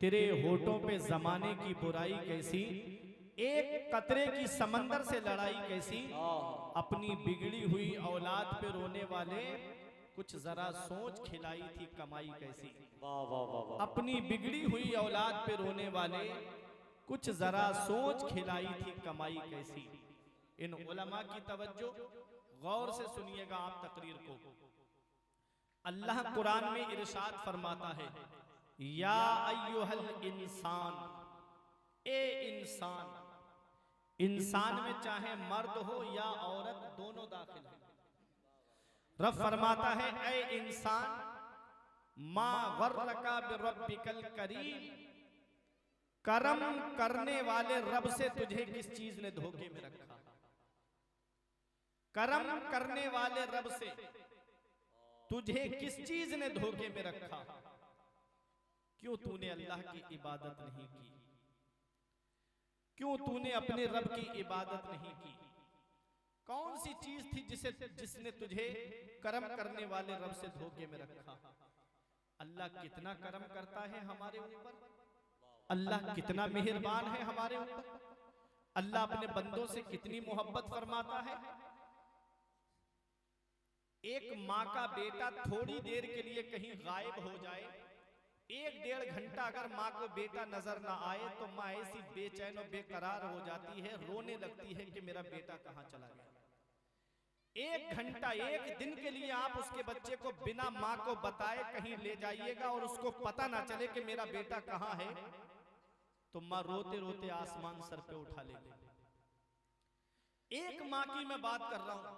तेरे होठों पे जमाने की बुराई कैसी, एक कतरे की समंदर से लड़ाई कैसी, अपनी बिगड़ी हुई औलाद पे रोने वाले कुछ जरा सोच खिलाई थी कमाई कैसी। वाह वाह वाह वाह। अपनी बिगड़ी हुई औलाद पे रोने वाले कुछ जरा सोच खिलाई थी कमाई कैसी। इन उलमा की तवज्जो गौर से सुनिएगा आप तकरीर को। अल्लाह कुरान में इरशाद फरमाता है, या अय्युहल इंसान, ए इंसान। इंसान में चाहे मर्द हो या औरत दोनों दाखिल है। रब फरमाता है, ए इंसान, मा गर्रका बिरब्बिकल करीम, करम करने वाले रब से तुझे किस चीज ने धोखे में रखा। करम करने वाले रब से तुझे किस चीज ने धोखे में रखा। क्यों तूने अल्लाह की इबादत नहीं की, क्यों तूने अपने रब की इबादत नहीं की। कौन सी चीज थी जिसने तुझे करम करने वाले रब से धोखे में रखा। अल्लाह कितना करम करता है हमारे ऊपर, अल्लाह कितना मेहरबान है हमारे ऊपर, अल्लाह अपने बंदों से कितनी मोहब्बत फरमाता है। एक माँ का बेटा थोड़ी देर के लिए कहीं गायब हो जाए, 1-1.5 घंटा अगर माँ को बेटा नजर ना आए तो माँ ऐसी बेचैन और बेकरार हो जाती है, रोने लगती है कि मेरा बेटा कहाँ चला गया। 1 घंटा 1 दिन के लिए आप उसके बच्चे को बिना माँ को बताए कहीं ले जाइएगा और उसको पता ना चले कि मेरा बेटा कहाँ है, तो माँ रोते रोते आसमान सर पे उठा लेगी। एक माँ की मैं बात कर रहा हूं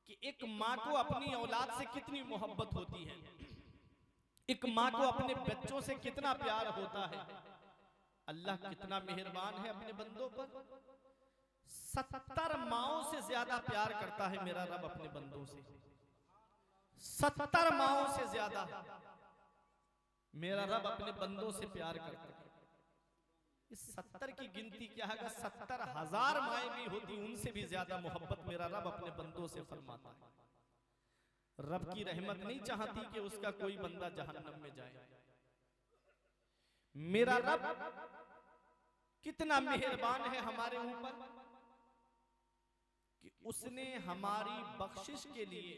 कि एक माँ को अपनी औलाद से कितनी मोहब्बत होती है, एक माँ को अपने बच्चों से कितना प्यार होता है। अल्लाह कितना मेहरबान है अपने बंदों पर। 70 माओं से ज्यादा प्यार करता है मेरा रब अपने बंदों से। 70 माओं से ज्यादा मेरा रब अपने बंदों से प्यार करता है। इस 70 की गिनती क्या है, 70,000 माएँ भी होती उनसे भी ज्यादा मोहब्बत मेरा रब अपने बंदों से फरमाता है। रब की रहमत नहीं चाहती कि उसका कोई बंदा जहन्नम में जाए। मेरा रब कितना मेहरबान है हमारे ऊपर कि उसने हमारी बख्शिश के लिए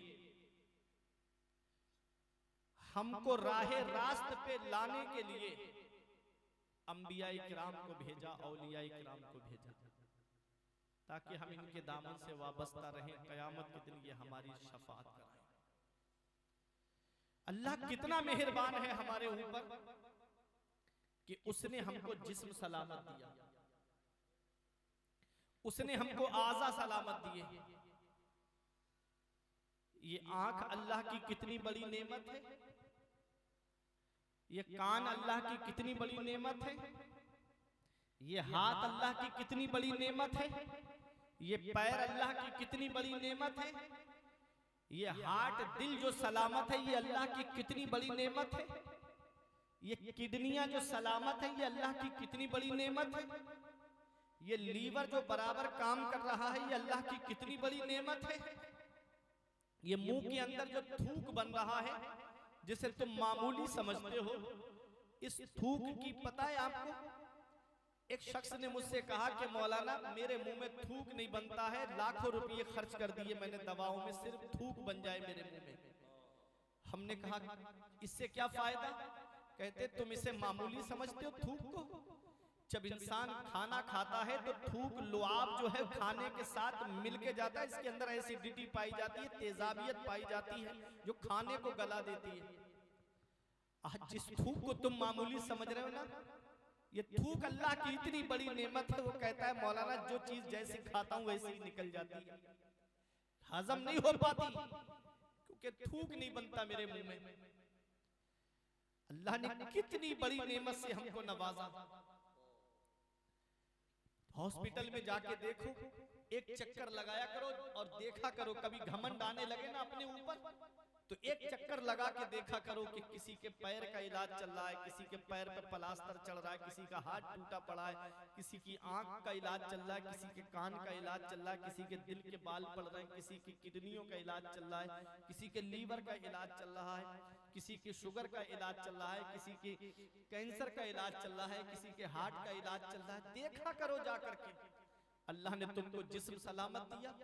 हमको राहे रास्त पे लाने के लिए अंबिया इकराम को भेजा, औलिया इकराम को भेजा, ताकि हम इनके दामन से वाबस्ता रहें, कयामत के दिन ये हमारी शफाअत कराएं। अल्लाह कितना मेहरबान है हमारे ऊपर कि उसने हमको जिस्म सलामत दिया, उसने हमको आज़ा सलामत दिए। ये आंख अल्लाह की कितनी बड़ी नेमत है, ये कान अल्लाह की कितनी बड़ी नेमत है, ये हाथ अल्लाह की कितनी बड़ी नेमत है, ये पैर अल्लाह की कितनी बड़ी नेमत है, ये हार्ट दिल जो सलामत है ये अल्लाह की कितनी बड़ी नेमत है, ये किडनियां जो सलामत है ये अल्लाह की कितनी बड़ी नेमत है, ये लीवर जो बराबर काम कर रहा है ये अल्लाह की कितनी बड़ी नेमत है, ये मुंह के अंदर जो थूक बन रहा है जिसे तुम मामूली समझते हो, इस थूक की पता है आपको। एक शख्स ने मुझसे कहा कि मौलाना मेरे मुंह में थूक नहीं बनता है, लाखों रुपये खर्च कर दिए मैंने दवाओं में, सिर्फ थूक बन जाए मेरे मुंह में। हमने कहा इससे क्या फायदा। कहते तुम इसे मामूली समझते हो थूक को। जब इंसान खाना खाता है तो थूक लुआब जो है खाने के साथ मिल के जाता है, इसके अंदर एसिडिटी पाई जाती है, तेजाबियत पाई जाती है जो खाने को गला देती है। आज जिस थूक को तुम मामूली समझ रहे हो ना, ये थूक अल्लाह की इतनी बड़ी नेमत है। वो कहता है मौलाना जो चीज जैसी खाता हूं वैसी ही निकल जाती है, हजम नहीं हो पाती क्योंकि थूक नहीं बनता मेरे मुंह में। अल्लाह ने कितनी बड़ी नेमत से हमको नवाजा। हॉस्पिटल में जाके देखो, एक चक्कर लगाया करो और देखा करो, कभी घमंड आने लगे ना अपने ऊपर तो एक चक्कर लगा के देखा करो कि किसी के पैर का इलाज चल रहा है, किसी के पैर पे प्लास्टर चल रहा है, किसी का हाथ टूटा पड़ा है, किसी की आंख का इलाज चल रहा है, किसी के कान का इलाज चल रहा है, किसी के दिल के बाल पड़ रहे हैं, किसी की किडनियों का इलाज चल रहा है, किसी के लीवर का इलाज चल रहा है, किसी के शुगर का इलाज चल रहा है, किसी के कैंसर का इलाज चल रहा है, किसी के हार्ट का इलाज चल रहा है। देखा करो जाकर के। अल्लाह ने तुमको जिस्म सलामत दिया,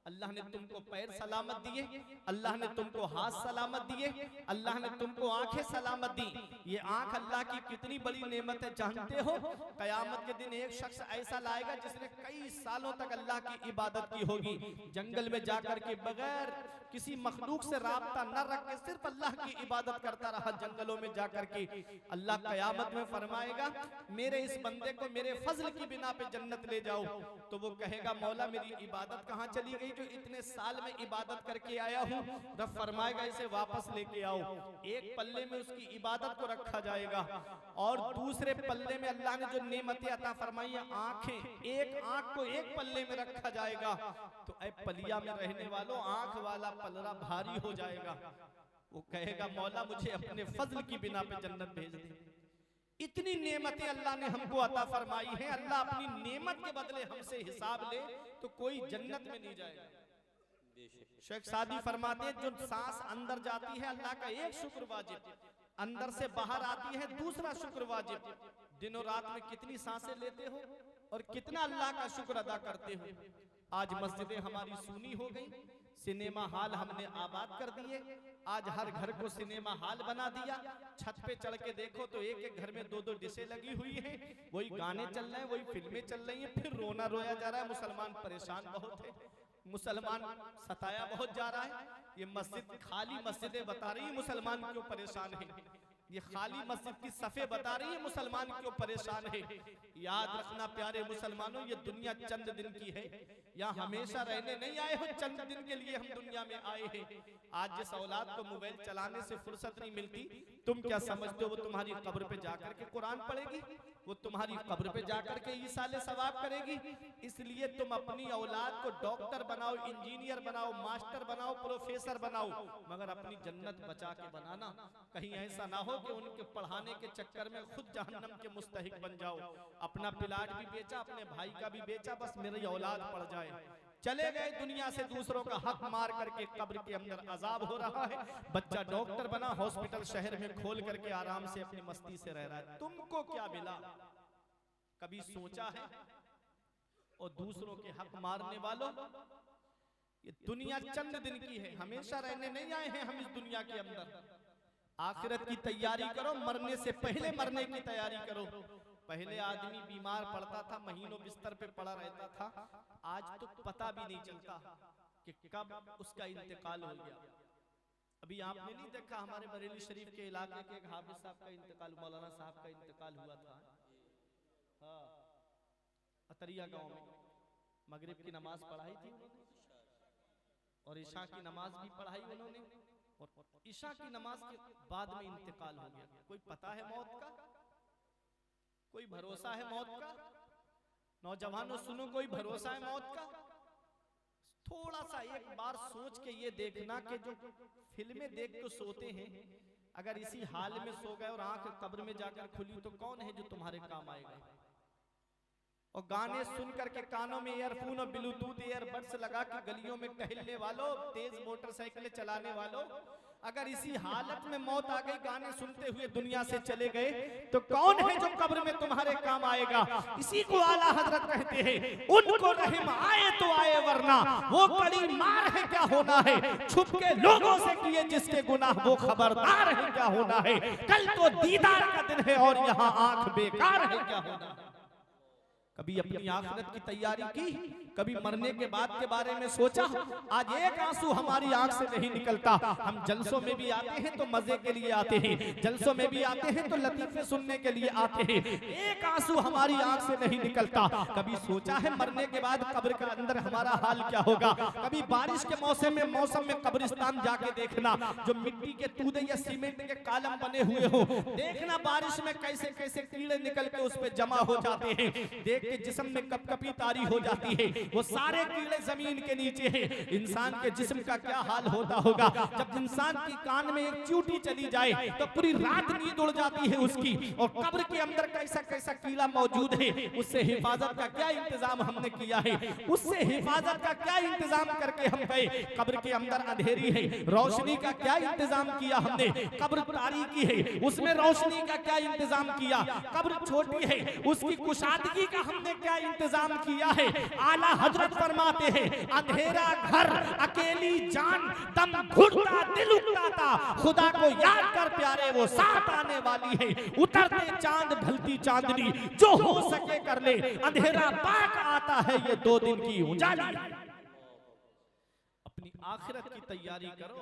अल्लाह ने तुमको पैर सलामत दिए, अल्लाह ने तुमको हाथ सलामत दिए, अल्लाह ने तुमको आंखें सलामत दी। ये आंख अल्लाह की कितनी बड़ी नेमत है जानते हो? कयामत के दिन एक शख्स ऐसा लाएगा जिसने कई सालों तक अल्लाह की इबादत की होगी, जंगल में जाकर के बगैर किसी मखलूक से राब्ता न रख के सिर्फ अल्लाह की इबादत करता रहा जंगलों में जाकर के। अल्लाह कयामत में फरमाएगा मेरे इस बंदे को मेरे फजल की बिना पे जन्नत ले जाओ। तो वो कहेगा मौला मेरी इबादत कहाँ चली गई जो इतने साल में इबादत करके आया हूँ? रब फरमाएगा इसे वापस लेके आओ। एक पल्ले में उसकी इबादत को रखा जाएगा और दूसरे पल्ले में अल्लाह ने जो नेमतें अता फरमाई है आंखें, एक आंख को एक पल्ले में रखा जाएगा। तो ऐ पलिया में रहने वालों आंख वाला पलरा भारी हो जाएगा। वो कहेगा मौला मुझे अपने फजल की बिना पे जन्नत भेज दे। इतनी नेमतें अल्लाह ने हमको अता फरमाई हैं। अल्लाह अपनी नेमत के बदले हमसे हिसाब ले तो कोई जन्नत में नहीं जाएगा। शेख सादी फरमाते हैं जो सांस अंदर जाती है अल्लाह का एक शुक्र वाजिब, अंदर से बाहर आती है दूसरा शुक्र वाजिब। दिनों रात में कितनी सांसें लेते हो और कितना अल्लाह का शुक्र अदा करते हो। आज मस्जिदें हमारी सूनी हो गई, सिनेमा हॉल हमने आबाद कर दिए, आज हर घर को सिनेमा हॉल बना दिया। छत पे चढ़ के देखो तो एक एक घर में दो दो डिशें लगी हुई हैं, वही गाने चल रहे हैं, वही फिल्में चल रही हैं, फिर रोना रोया जा रहा है। मुसलमान परेशान बहुत है, मुसलमान सताया बहुत जा रहा है। ये मस्जिद खाली मस्जिदें बता रही है मुसलमान क्यों परेशान है, ये खाली मस्जिद की सफे बता रही है मुसलमान क्यों परेशान है। याद रखना प्यारे मुसलमानों, ये दुनिया चंद दिन की है, यहाँ हमेशा रहने नहीं आए हो, चंद दिन के लिए हम दुनिया में आए हैं। आज जिस औलाद को मोबाइल चलाने से फुर्सत नहीं मिलती, तुम क्या समझते हो वो तुम्हारी कब्र पे जाकर के कुरान पढ़ेगी, वो तुम्हारी कब्र पे जाकर के ईसाले सवाब करेगी। इसलिए तुम अपनी औलाद को डॉक्टर बनाओ, इंजीनियर बनाओ, मास्टर बनाओ, प्रोफेसर बनाओ, मगर अपनी जन्नत बचा के बनाना। कहीं ऐसा ना हो कि उनके पढ़ाने के चक्कर में खुद जहन्नम के मुस्तहिक बन जाओ। अपना प्लाट भी बेचा, अपने भाई का भी बेचा, बस मेरी औलाद पढ़ जाए। चले गए दुनिया से, दूसरों का हक मार करके कब्र के अंदर अजाब हो रहा है। बच्चा डॉक्टर बना, हॉस्पिटल शहर में खोल करके आराम से अपनी मस्ती से रह रहा है। तुमको क्या मिला, कभी सोचा है? और दूसरों के हक मारने वालों, ये दुनिया चंद दिन की है, हमेशा रहने नहीं आए हैं हम इस दुनिया के अंदर। आखिरत की तैयारी करो, मरने से पहले मरने की तैयारी करो। पहले आदमी बीमार पड़ता था, महीनों बिस्तर पे पड़ा रहता था, आज तो पता भी नहीं चलता कि कब उसका इंतकाल हो गया। अभी आपने नहीं देखा हमारे बरेली शरीफ के इलाके के एक हाफिज साहब का इंतकाल, मौलाना साहब का इंतकाल हुआ था। हाँ, अतरिया गांव में मगरिब की नमाज पढ़ाई थी और ईशा की नमाज भी पढ़ाई उन्होंने, और ईशा की नमाज के बाद में इंतकाल हो गया। कोई पता है मौत का? कोई भरोसा है मौत का? नौजवानों सुनो, कोई भरोसा है मौत का? थोड़ा सा एक बार सोच के ये देखना कि जो फिल्में देख के सोते हैं, अगर इसी हाल में सो गए और आंख कब्र में जाकर खुली तो कौन है जो तुम्हारे काम आएगा? और गाने सुन करके कानों में ईयरफोन और ब्लूटूथ ईयरबड्स लगा के गलियों में टहलने वालों, तेज मोटरसाइकिलें चलाने वालों, अगर इसी हालत में मौत आ गई, गाने सुनते हुए दुनिया से चले गए, तो कौन है जो कब्र में तुम्हारे काम आएगा? इसी को आला हजरत कहते हैं, उनको रहम आए तो आए वरना वो कड़ी मार है क्या होना है, छुप के लोगों से किए जिसके गुनाह वो खबरदार है क्या होना है। कल तो दीदार का दिन है और यहाँ आंख बेकार है क्या होना है। कभी अपनी आखिरत की तैयारी की? कभी मरने के बाद के बारे में सोचा? आज एक आंसू हमारी आंख से नहीं निकलता। हम जलसों में भी आते हैं तो मजे के लिए आते हैं, जलसों में भी आते हैं तो लतीफे सुनने के लिए आते हैं, एक आंसू हमारी आंख से नहीं निकलता। कभी सोचा है मरने के बाद कब्र के अंदर हमारा हाल क्या होगा? कभी बारिश के मौसम में कब्रिस्तान जाके देखना, जो मिट्टी के तूदे या सीमेंट के कालम बने हुए हो, देखना बारिश में कैसे कैसे कीड़े निकल के उस पे जमा हो जाते हैं। देख के जिस्म में कपकपी तारी हो जाती है, वो सारे कीड़े जमीन के नीचे हैं। इंसान के जिस्म का क्या हाल होता होगा जब इंसान की कान में एक चींटी चली जाए तो पूरी रात नींद उड़ जाती है उसकी, और कब्र के अंदर कैसा कैसा कीड़ा मौजूद है, उससे हिफाजत का क्या इंतजाम हमने किया है, उससे हिफाजत का क्या इंतजाम करके हम गए। कब्र के अंदर अंधेरी है, रोशनी का क्या इंतजाम किया हमने, कब्र तारीकी है, उसमें रोशनी का क्या इंतजाम किया, कब्र छोटी है, उसकी कुशादगी का हमने क्या इंतजाम किया है। आला हजरत फरमाते हैं, अंधेरा घर, अकेली जान, दम घुटता दिल उठाता, खुदा को याद कर प्यारे वो साथ आने वाली है। उतरते चांद ढलती चांदनी, जो हो सके कर ले, अंधेरा पाक आता है ये 2 दिन की उजाली। अपनी आखिरत की तैयारी करो,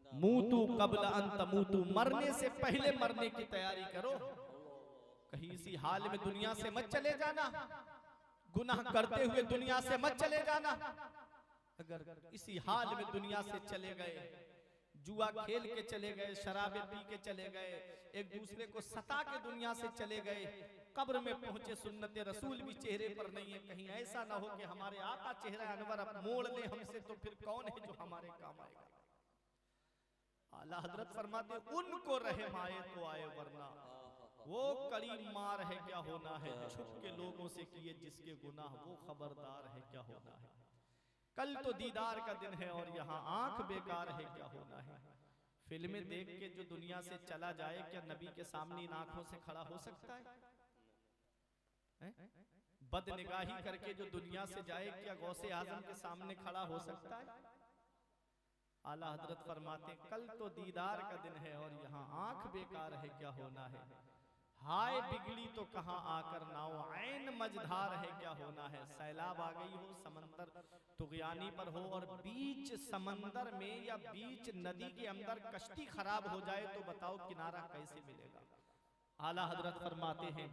मूतू कब्ल अन तमूतू, मरने से पहले मरने की तैयारी करो। कहीं इसी हाल में दुनिया से मत चले जाना, गुनाह करते हुए दुनिया से मत चले जाना। अगर इसी हाल में दुनिया से चले गए, जुआ खेल के चले गए, शराबे पी के चले गए, एक दूसरे को सता के दुनिया से चले गए, कब्र में पहुंचे सुन्नत रसूल भी चेहरे पर नहीं है, कहीं ऐसा ना हो कि हमारे आका चेहरा अनवर अब मोड़ ले हमसे, तो फिर कौन है जो हमारे काम आएगा। आला हजरत फरमाते उनको रहम आए तो आए, वरना वो कड़ी मार है क्या होना है, छुप के लोगों से किए जिसके गुनाह वो खबरदार है क्या होना है। कल तो दीदार का दिन है और यहाँ आंख बेकार है क्या होना है। फिल्में देख के जो दुनिया से चला जाए, क्या नबी के सामने इन आंखों से खड़ा हो सकता है? बदनिगाही करके जो दुनिया से जाए, क्या गौसे आजम के सामने खड़ा हो सकता है? आला हजरत फरमाते कल तो दीदार का दिन है और यहाँ आंख बेकार है क्या होना है। हाय बिगड़ी तो कहाँ आकर नाव, ऐन मझधार है क्या होना है। सैलाब आ गई हो, समंदर तुगयानी पर हो और बीच समंदर में या बीच नदी के अंदर कश्ती खराब हो जाए तो बताओ किनारा कैसे मिलेगा। आला हजरत फरमाते हैं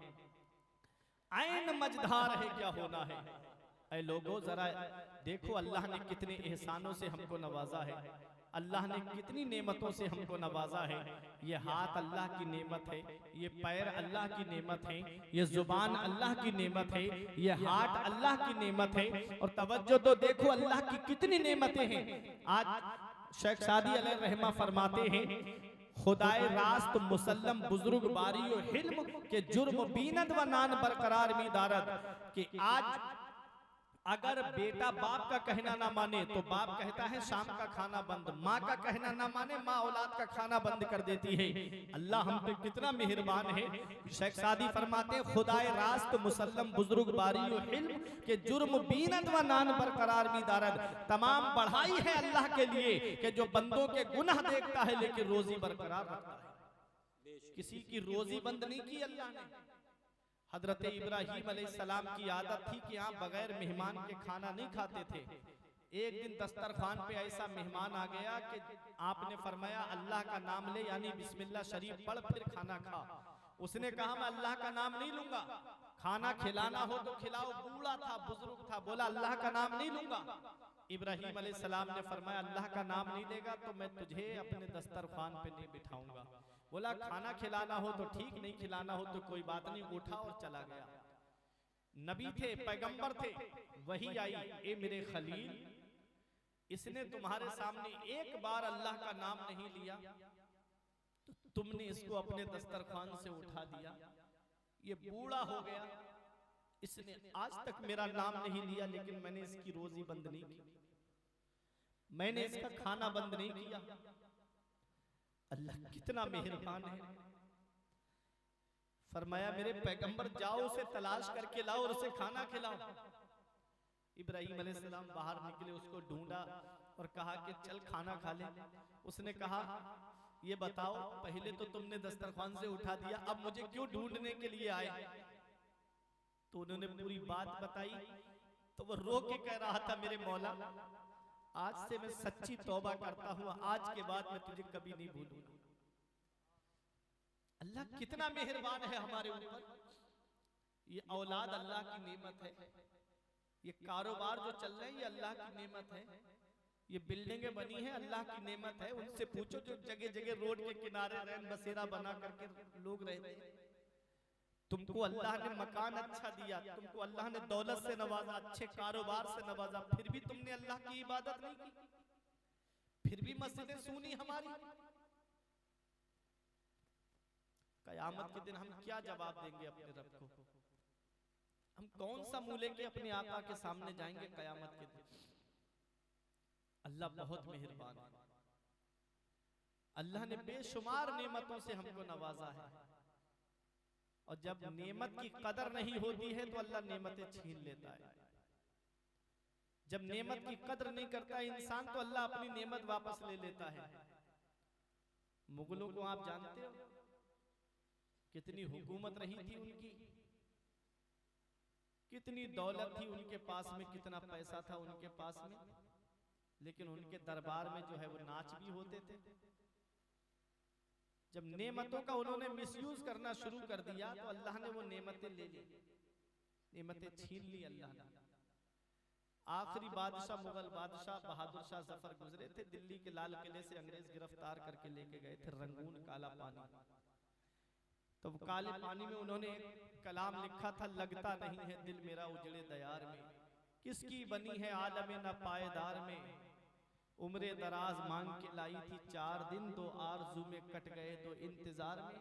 ऐन मझधार है क्या होना है। ऐ लोगों जरा देखो अल्लाह ने कितने एहसानों से हमको नवाजा है, अल्लाह ने कितनी नेमतों से हमको नवाजा है। ये हाथ अल्लाह की नेमत है, ये पैर अल्लाह की नेमत है, ये जुबान अल्लाह की नेमत है, ये हाथ अल्लाह की नेमत है। और तवज्जो तो देखो अल्लाह की कितनी नेमतें हैं। आज शेख सादी अलैहि रहमा फरमाते हैं खुदाए रास्त मुसल्लम बुजुर्ग बारी और हिल्म के जुर्म बीनद व नान बरकरार मी दारद, कि आज अगर बेटा बाप का कहना ना माने तो बाप कहता है शाम का खाना बंद, माँ का कहना ना माने माँ औलाद का खाना बंद कर देती है। अल्लाह हम पे कितना मेहरबान है। शेख सादी फरमाते हैं खुदाए रास्त मुसल्लम बुजुर्ग बारी और हिल्म के जुर्म बीनत व नान बरकरार मी दारद, तमाम बढ़ाई है अल्लाह के लिए कि जो बंदों के गुनाह देखता है लेकिन रोजी बरकरार रखता है। किसी की रोजी बंद नहीं की अल्लाह ने। हजरत इब्राहीम अलैहिस्सलाम की आदत थी कि आप बगैर मेहमान के खाना नहीं खाते थे। एक दिन दस्तरखान पे ऐसा मेहमान आ गया कि आपने फरमाया अल्लाह का नाम ले, यानी बिस्मिल्लाह शरीफ पढ़ फिर खाना खा। उसने कहा मैं अल्लाह का नाम नहीं लूंगा, खाना खिलाना हो तो खिलाओ। बूढ़ा था, बुजुर्ग था, बोला अल्लाह का नाम नहीं लूंगा। इब्राहीम अलैहिस्सलाम ने फरमाया अल्लाह का नाम नहीं लेगा तो मैं तुझे अपने दस्तरखान पे नहीं बिठाऊंगा। बोला खाना खिलाना हो तो ठीक, नहीं खिलाना हो तो कोई बात नहीं। उठा और चला गया। नबी थे, पैगंबर थे, वही आई ए मेरे खलील, इसने तुम्हारे सामने एक बार अल्लाह का नाम नहीं लिया तो तुमने इसको अपने दस्तरखान से उठा दिया। ये बूढ़ा हो गया, इसने आज तक मेरा नाम नहीं लिया, लेकिन मैंने इसकी रोजी बंद नहीं की, मैंने इसका खाना बंद नहीं किया। अल्लाह कितना मेहरबान है। फरमाया मेरे पैगंबर जाओ उसे तलाश करके लाओ और उसे खाना खिलाओ। इब्राहीम अलैहिस्सलाम बाहर निकले, उसको ढूंढा और कहा कि चल खाना खा ले। उसने कहा ये बताओ पहले तो तुमने दस्तरखान से उठा दिया, अब मुझे क्यों ढूंढने के लिए आए? तो उन्होंने पूरी बात बताई। तो वो रो के कह रहा था मेरे मौला आज से मैं सच्ची तौबा करता हूँ, आज के बाद मैं तुझे कभी नहीं भूलूंगा। अल्लाह कितना मेहरबान है हमारे ऊपर। ये औलाद अल्लाह की नेमत है, ये कारोबार जो चल रहे हैं ये अल्लाह की नेमत है, ये बिल्डिंगें बनी है अल्लाह की नेमत है। उनसे पूछो जो जगह जगह रोड के किनारे रैन बसेरा बना करके लोग रहते हैं, तुमको अल्लाह ने मकान अच्छा दिया, तुमको अल्लाह ने दौलत से नवाजा, अच्छे कारोबार से नवाजा, फिर भी तुमने अल्लाह की इबादत नहीं की, फिर भी मस्जिदें सूनी हमारी। कयामत के दिन हम क्या जवाब देंगे अपने रब को? हम कौन सा मुंह लेके अपने आका के सामने जाएंगे कयामत के दिन? अल्लाह बहुत मेहरबान है। अल्लाह ने बेशुमार नेमतों से हमको नवाजा है, और जब नेमत की कदर नहीं होती है तो अल्लाह नेमतें छीन लेता है। जब नेमत की कदर नहीं करता इंसान तो अल्लाह अपनी नेमत वापस ले लेता है। मुगलों को आप जानते हो, कितनी हुकूमत रही थी उनकी, कितनी दौलत थी उनके पास में, कितना पैसा था उनके पास में, लेकिन उनके दरबार में जो है वो नाच भी होते थे। जब नेमतों का उन्होंने मिसयूज करना शुरू कर दिया तो अल्लाह ने वो नेमतें ले ली, नेमतें छीन ली अल्लाह ने। आखिरी बादशाह मुगल बादशाह बहादुर शाह जफर गुजरे थे, दिल्ली के लाल किले से अंग्रेज गिरफ्तार करके लेके गए थे रंगून काला पानी। तो काले पानी में उन्होंने एक कलाम लिखा था, लगता नहीं है दिल मेरा उजड़े दयार में, किसकी बनी है आलम न पायदार में, उम्रे दराज मांग के लाई थी 4 दिन, तो आरज़ू में कट गए तो इंतजार में,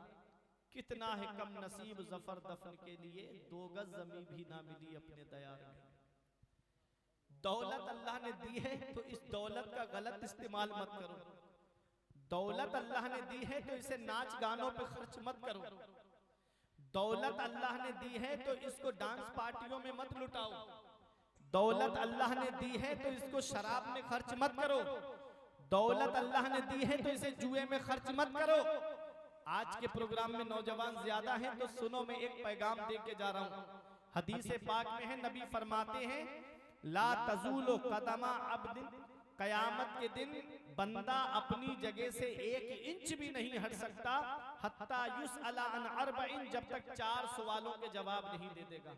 कितना है कम नसीब जफर दफन के लिए, 2 गज जमीन भी ना मिली अपने दयार में। दौलत अल्लाह ने दी है तो इस दौलत का गलत इस्तेमाल मत करो। दौलत अल्लाह ने दी है तो इसे नाच गानों पे खर्च मत करो। दौलत अल्लाह ने दी है तो इसको डांस पार्टियों में मत लुटाओ। दौलत अल्लाह ने दी है तो इसको शराब में खर्च मत करो। दौलत अल्लाह ने दी है तो इसे जुए में खर्च मत करो। आज के प्रोग्राम में नौजवान ज्यादा हैं तो सुनो, मैं एक पैगाम दे के जा रहा हूँ। हदीस पाक में है, नबी फरमाते हैं, ला तज़ूलो कदमा अब्दिन, कयामत के दिन बंदा अपनी जगह से 1 इंच भी नहीं हट सकता, हत्ता युसअला अन अर्बइन, जब तक 4 सवालों के जवाब नहीं दे देगा।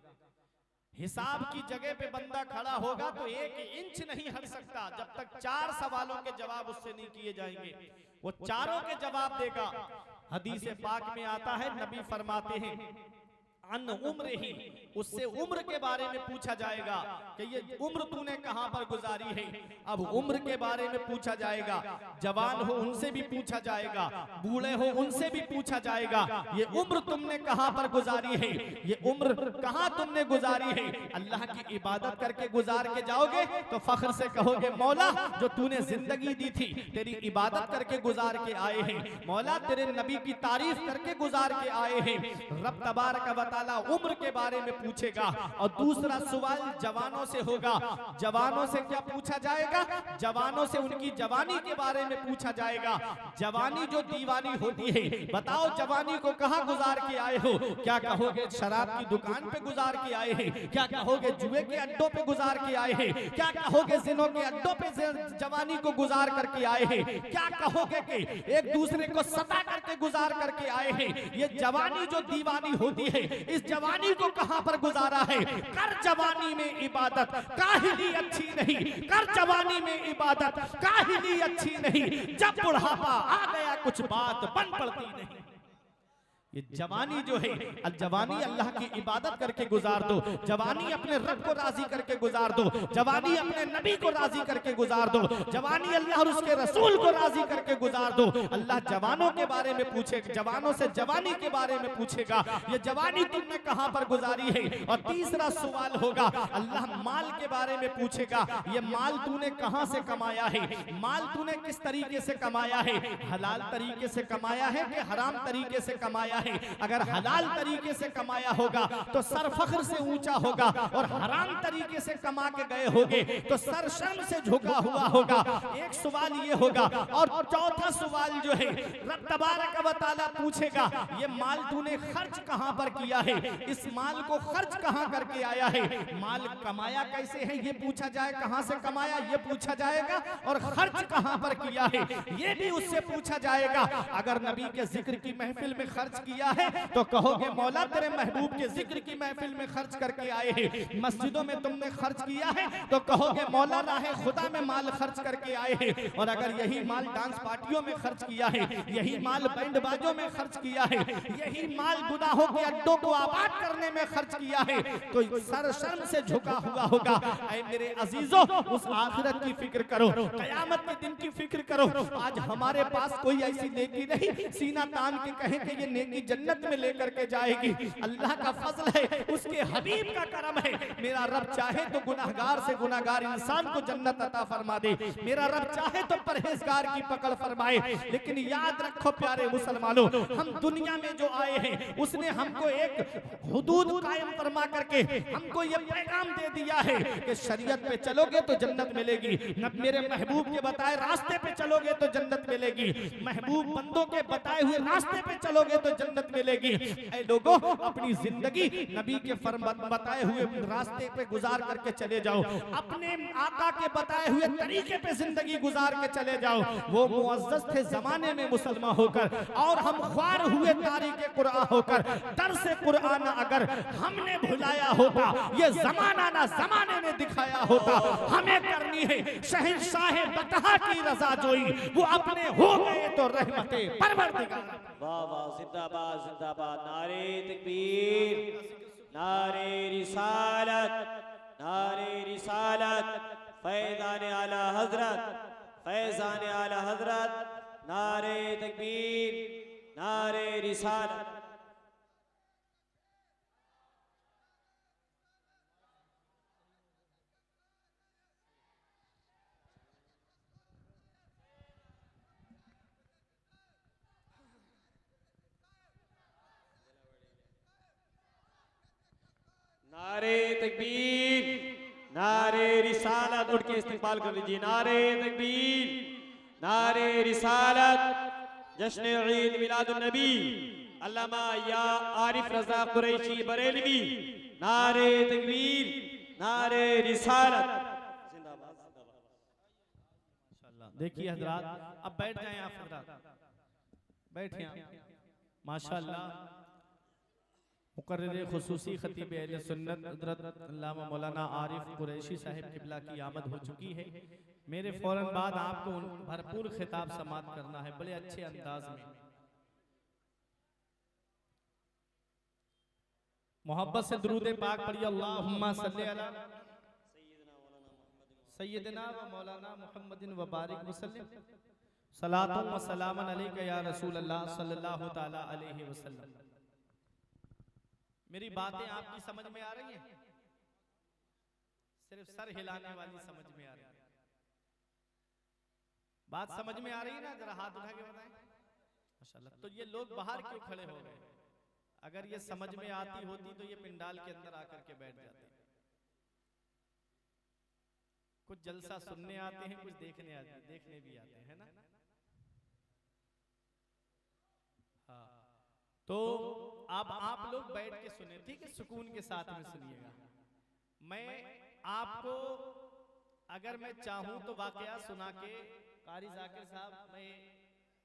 हिसाब की जगह पे बंदा खड़ा होगा तो 1 इंच नहीं हट सकता जब तक 4 सवालों के जवाब उससे नहीं किए जाएंगे। वो चारों के जवाब देगा। हदीस पाक में आता है, नबी फरमाते हैं, अन उम्र ही, उससे उम्र के बारे में पूछा जाएगा कि ये उम्र तूने कहां पर गुजारी है। अब उम्र के बारे में पूछा जाएगा, जवान हो उनसे भी पूछा जाएगा, बूढ़े हो उनसे भी पूछा जाएगा, ये उम्र तुमने कहां पर गुजारी है, ये उम्र कहां तुमने गुजारी है। अल्लाह की इबादत करके गुजार के जाओगे तो फख्र से कहोगे, मौला जो तूने जिंदगी दी थी तेरी इबादत करके गुजार के आए हैं, मौला तेरे नबी की तारीफ करके गुजार के आए हैं। रब तबारक व तआला उम्र के बारे में पूछेगा। और दूसरा सवाल जवानों से होगा। जवानों से क्या पूछा जाएगा? जवानों से उनकी जवानी के बारे में पूछा जाएगा। जवानी जो दीवानी होती है, बताओ जवानी को कहां गुजार के आए हो? क्या कहोगे शराब की दुकान पे गुजार के आए हैं? क्या कहोगे जुए के अड्डों पे गुजार के आए हैं? क्या कहोगे जिनों के अड्डों पे जवानी को गुजार करके आए हैं? क्या कहोगे कि एक दूसरे को सता करके गुजार करके आए हैं? ये जवानी जो दीवानी होती है, इस जवानी को कहां पर गुजारा है? कर जवानी में इबादत, काहिली अच्छी नहीं। कर जवानी में इबादत, काहिली अच्छी नहीं। जब बुढ़ापा आ गया कुछ बात बन पड़ती नहीं। ये जवानी जो है, जवानी अल्लाह की इबादत करके गुजार दो। जवानी अपने रब को राजी करके गुजार दो। जवानी अपने नबी को राजी करके गुजार दो। जवानी अल्लाह और उसके रसूल को राजी करके गुजार दो। अल्लाह जवानों के बारे में पूछेगा, जवानों से जवानी के बारे में पूछेगा, ये जवानी तुमने कहां पर गुजारी है। और तीसरा सवाल होगा, अल्लाह माल के बारे में पूछेगा, ये माल तूने कहां से कमाया है? माल तूने किस तरीके से कमाया है? हलाल तरीके से कमाया है कि हराम तरीके से कमाया है? अगर हलाल तरीके से कमाया होगा तो सर फख्र से ऊंचा होगा, और हराम तरीके से कमा के गए होगे तो सर शर्म से झुका हुआ होगा। एक सवाल ये होगा। और चौथा सवाल जो है, रब तबारक व तआला पूछेगा, ये माल तूने खर्च कहां पर किया है? इस माल को खर्च कहां करके आया है? माल कमाया कैसे है ये पूछा जाए, कहां से कमाया ये पूछा जाएगा, और खर्च कहां पर किया है ये भी उससे पूछा जाएगा। अगर नबी के जिक्र की महफिल में खर्च किया है तो कहोगे मौला तेरे महबूब के जिक्र की महफिल में खर्च करके आए हैं। मस्जिदों में तुमने खर्च किया है तो कहोगे मौला राह खुदा में माल खर्च करके आए हैं। और अगर यही माल डांस पार्टियों में खर्च किया है, यही माल बैंड बाजों में खर्च किया है, यही माल गुनाहों के अड्डों को आबाद करने में खर्च किया है तो सर शर्म से झुका हुआ होगा। ऐ मेरे अजीजों, उस आखिरत की फिक्र करो, कयामत के दिन की फिक्र करो। आज हमारे पास कोई ऐसी नेकी नहीं सीना तान के कहे कि ये नेकी जन्नत में लेकर के जाएगी। अल्लाह का फजल है, उसके हबीब का करम है। मेरा रब चाहे तो गुनाहगार से गुनाहगार इंसान को जन्नत अता फरमा दे, मेरा रब चाहे तो परहेजगार की पकड़ फरमाए। लेकिन याद रखो प्यारे मुसलमानों, हम दुनिया में जो आए हैं उसने हमको एक हुदूद कायम फरमा करके हमको ये पैगाम दे दिया है कि शरीयत पे चलोगे तो जन्नत मिलेगी, मेरे महबूब के बताए रास्ते पे चलोगे तो जन्नत मिलेगी, महबूब बंदों के बताए हुए रास्ते पे चलोगे तो जन्नत मिलेगी। ऐ लोगों, अपनी जिंदगी नबी के बताए हुए रास्ते पे गुजार करके चले जाओ, अपने आका के बताए हुए तरीके पे जिंदगी गुजार के चले जाओ। वो मुअज्जज थे जमाने में मुसलमान होकर और हम ख्वार हुए तारीके कुरान होकर। दर से कुरान अगर हमने भुलाया होता, ये जमाना ना जमाने में दिखाया होता। हमें करनी है शहंशाह बतहा की रजा जोई, वो अपने हो गए तो रहमते परवरदिगार। वाह वाह, जिंदाबाद जिंदाबाद, नारे तकबीर, नारे रिसालत, नारे रिसालत, फैज़ान आला हजरत, फैज़ान आला हजरत, नारे तकबीर, नारे रिसालत। नारे तकबीर, नारे रिसालत, उठ के इस्तेमाल कर लीजिए। नारे तकबीर, नारे रिसालत, जश्न ईद मिलादुन नबी, अल्लामा या आरिफ रजा कुरैशी बरेलवी, नारे तकबीर, नारे रिसालत। जिंदाबाद जिंदाबाद। माशाल्लाह, देखिए हजरात, अब बैठ जाएं आप हजरात, बैठिए आप। माशाल्लाह, मुकर्रिर खुसूसी खतीब अहले सुन्नत हज़रत अल्लामा मौलाना आरिफ कुरैशी साहिब किबला की आमद हो चुकी है। मेरे फौरन बाद आपको भरपूर खिताब समात करना है बड़े अच्छे अंदाज में। मोहब्बत से दुरूद पाक पढ़िए, अल्लाहुम्मा सल्ली अला सय्यदना व मौलाना मुहम्मदिन व बारिक वसल्लम, सलातुन व सलामन अलैका या रसूल अल्लाह सल्लल्लाहु तआला अलैहि वसल्लम। मेरी बातें आपकी समझ में आ रही हैं? सिर्फ सर हिलाने वाली समझ में आ रही है? बात समझ में आ रही है ना? जरा हाथ उठा के बताएं। माशाल्लाह। तो ये लोग बाहर क्यों खड़े हो गए? अगर ये समझ में आती होती तो ये पिंडाल के अंदर आकर के बैठ जाते। कुछ जलसा सुनने आते हैं, कुछ देखने भी आते हैं ना। हाँ, तो अब आप लोग बैठ के सुने, ठीक है? सुकून के साथ में सुनिएगा। मैं आपको अगर मैं चाहूं तो वाकया सुना के, कारी जाकिर साहब, मैं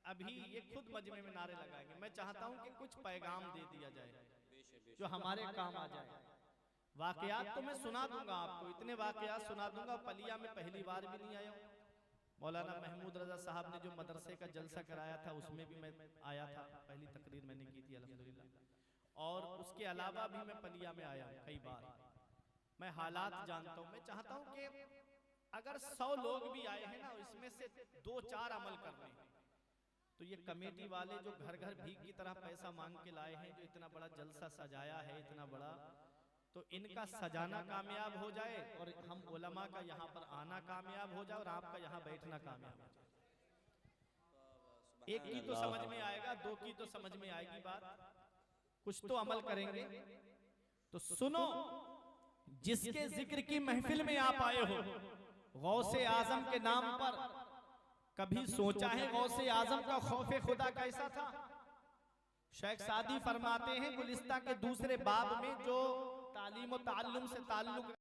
अभी ये खुद मजमे में नारे लगाएंगे। मैं चाहता हूं कि कुछ पैगाम दे दिया जाए जो हमारे काम आ जाए। वाकयात तो मैं सुना दूंगा आपको, इतने वाकयात सुना दूंगा। पलिया में पहली बार भी नहीं आया हूं। मौलाना महमूद रजा साहब ने जो मदरसे का जलसा कराया था उसमें भी मैं आया था, पहली तकरीर मैंने की थी अल्हम्दुलिल्लाह। और उसके अलावा भी मैं पलिया में आया हूँ कई बार। मैं हालात जानता हूँ। मैं चाहता हूँ कि अगर 100 लोग भी आए हैं ना, इसमें से 2-4 अमल कर लें तो ये कमेटी वाले जो घर घर भीख की तरह पैसा मांग के लाए हैं, जो इतना बड़ा जलसा सजाया है, इतना बड़ा, तो इनका सजाना कामयाब हो जाए और हम उलमा का यहाँ पर आना कामयाब हो जाए और आपका यहाँ बैठना कामयाब हो जाए। एक की तो समझ में आएगा, 2 की तो समझ में आएगी बात, कुछ तो अमल करेंगे। तो सुनो, जिसके जिक्र की महफिल में आप आए हो, गौसे आजम के नाम पर कभी सोचा है गौसे आजम का खौफे खुदा कैसा था? शेख सादी फरमाते हैं गुलिस्ता के दूसरे बाब में, जो तालीम और ताल्लुम से ताल्लुक